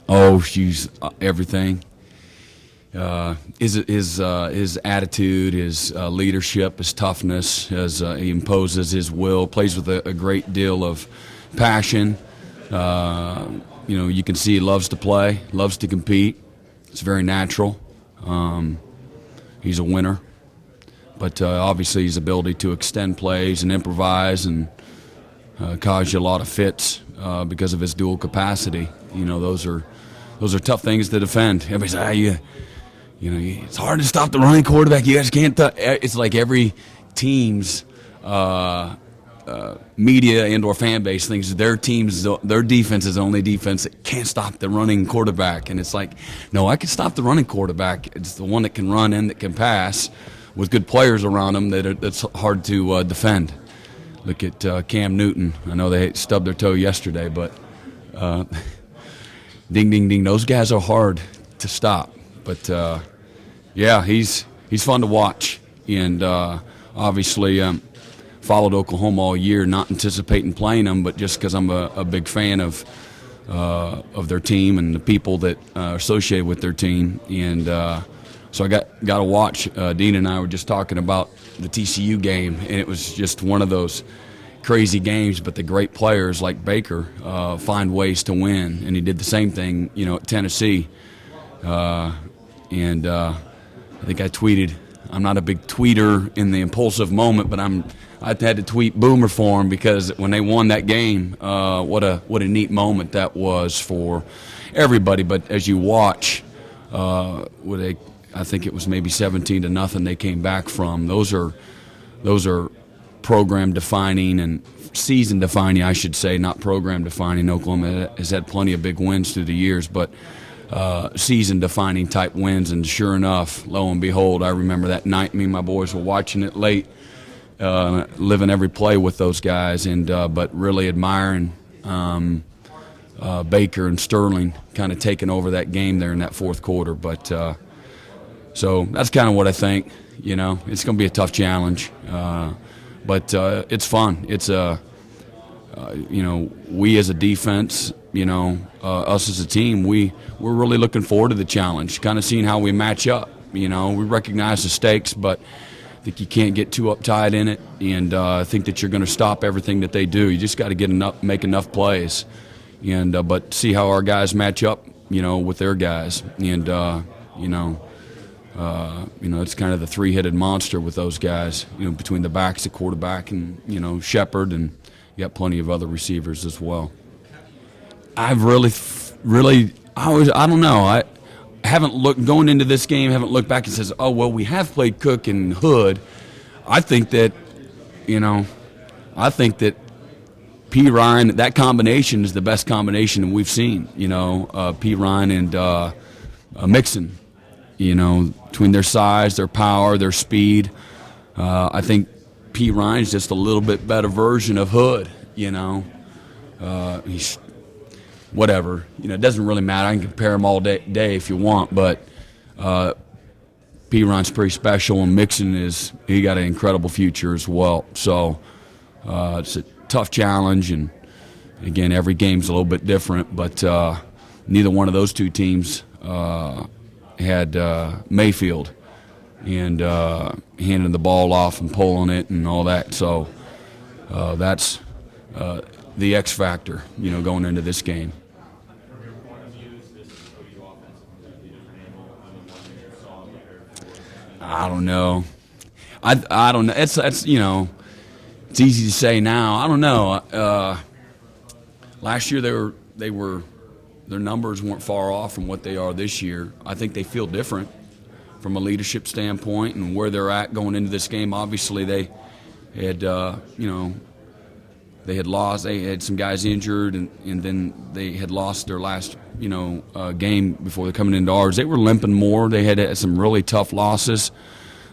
Oh, she's everything. His attitude, his leadership, his toughness, he imposes his will, plays with a great deal of passion. You can see he loves to play, loves to compete. It's very natural. He's a winner. But obviously his ability to extend plays and improvise and cause you a lot of fits because of his dual capacity. Those are tough things to defend. Everybody says, it's hard to stop the running quarterback. You guys can't. It's like every team's media and/or fan base thinks their defense is the only defense that can't stop the running quarterback. And it's like, no, I can stop the running quarterback. It's the one that can run and that can pass with good players around him that's hard to defend. Look at Cam Newton. I know they stubbed their toe yesterday, but ding, ding, ding. Those guys are hard to stop. But, he's fun to watch. And obviously followed Oklahoma all year, not anticipating playing them, but just because I'm a big fan of their team and the people that are associated with their team. And so I got to watch. Dean and I were just talking about the TCU game, and it was just one of those crazy games, but the great players like Baker find ways to win, and he did the same thing, at Tennessee. And I think I tweeted, I'm not a big tweeter in the impulsive moment, but I had to tweet Boomer for him because when they won that game, what a neat moment that was for everybody. But as you watch, I think it was maybe 17-0 they came back from. Those are program defining and season defining, I should say, not program defining. Oklahoma has had plenty of big wins through the years, but season-defining type wins, and sure enough, lo and behold, I remember that night. Me and my boys were watching it late, living every play with those guys, and but really admiring Baker and Sterling kind of taking over that game there in that fourth quarter. But so that's kind of what I think. It's going to be a tough challenge, but it's fun. It's we as a defense, us as a team, we're really looking forward to the challenge, kind of seeing how we match up. We recognize the stakes, but I think you can't get too uptight in it, and I think that you're going to stop everything that they do. You just got to make enough plays, and but see how our guys match up, with their guys, and it's kind of the three-headed monster with those guys, between the backs, the quarterback, and Shepard, and you got plenty of other receivers as well. I've really, I don't know. I haven't looked going into this game. Haven't looked back and says, oh well, we have played Cook and Hood. I think that, P. Ryan, that combination is the best combination we've seen. P. Ryan and Mixon. Between their size, their power, their speed, I think P. Ryan's just a little bit better version of Hood. He's whatever. It doesn't really matter. I can compare them all day if you want, but P. Ryan's pretty special, and Mixon he got an incredible future as well. So it's a tough challenge, and again, every game's a little bit different, but neither one of those two teams had Mayfield and handing the ball off and pulling it and all that. So that's the X factor, going into this game. I don't know. I don't know. That's it's easy to say now. I don't know. Last year their numbers weren't far off from what they are this year. I think they feel different from a leadership standpoint and where they're at going into this game. Obviously, they had, they had lost. They had some guys injured, and then they had lost their last, game before they're coming into ours. They were limping more. They had some really tough losses,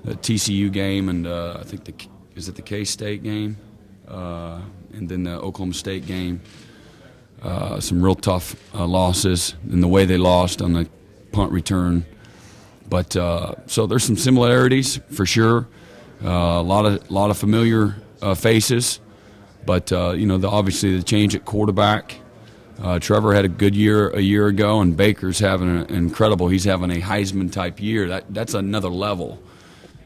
the TCU game, and I think the K-State game, and then the Oklahoma State game. Some real tough losses in the way they lost on the punt return. But so there's some similarities for sure. A lot of familiar faces. But obviously the change at quarterback, Trevor had a good year a year ago, and Baker's having an incredible. He's having a Heisman type year. That's another level.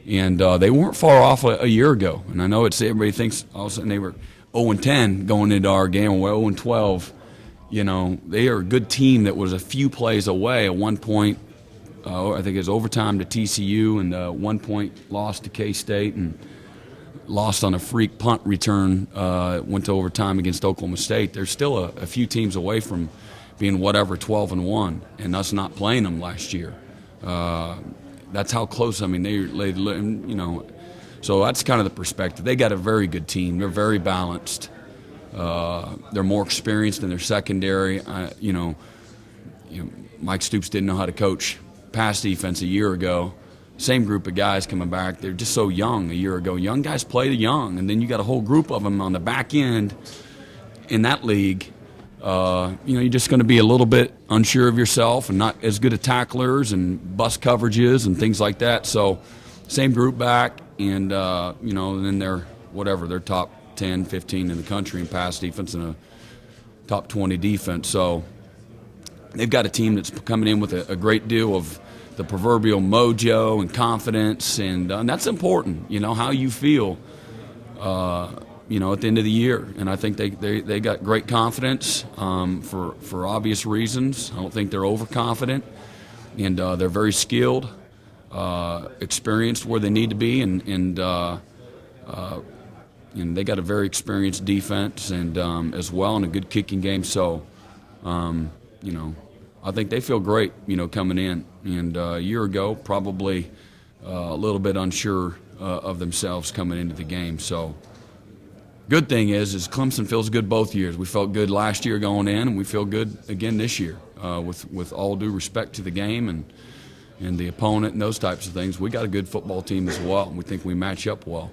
And they weren't far off a year ago. And I know everybody thinks all of a sudden they were 0-10 going into our game, and we're 0-12. You know, they are a good team that was a few plays away. At one point, I think it was overtime to TCU, and 1 point loss to K-State, and lost on a freak punt return, went to overtime against Oklahoma State. They're still a few teams away from being 12-1, and us not playing them last year. That's how close. I mean, they you know, so that's kind of the perspective. They got a very good team. They're very balanced. They're more experienced in their secondary. You know, Mike Stoops didn't know how to coach pass defense a year ago. Same group of guys coming back. They're just so young a year ago. Young guys play young, and then you got a whole group of them on the back end in that league. You know, you're just going to be a little bit unsure of yourself and not as good at tacklers and bust coverages and things like that. So same group back, and, you know, and then they're top 10, 15 in the country in pass defense and a top 20 defense. So they've got a team that's coming in with a great deal of the proverbial mojo and confidence, and that's important, you know, how you feel, you know, at the end of the year. And I think they got great confidence for obvious reasons. I don't think they're overconfident, and they're very skilled, experienced where they need to be, and they got a very experienced defense and as well, and a good kicking game. So, you know, I think they feel great, you know, coming in. And a year ago, probably a little bit unsure of themselves coming into the game. So, good thing is Clemson feels good both years. We felt good last year going in, and we feel good again this year. With all due respect to the game and the opponent and those types of things, we got a good football team as well, and we think we match up well.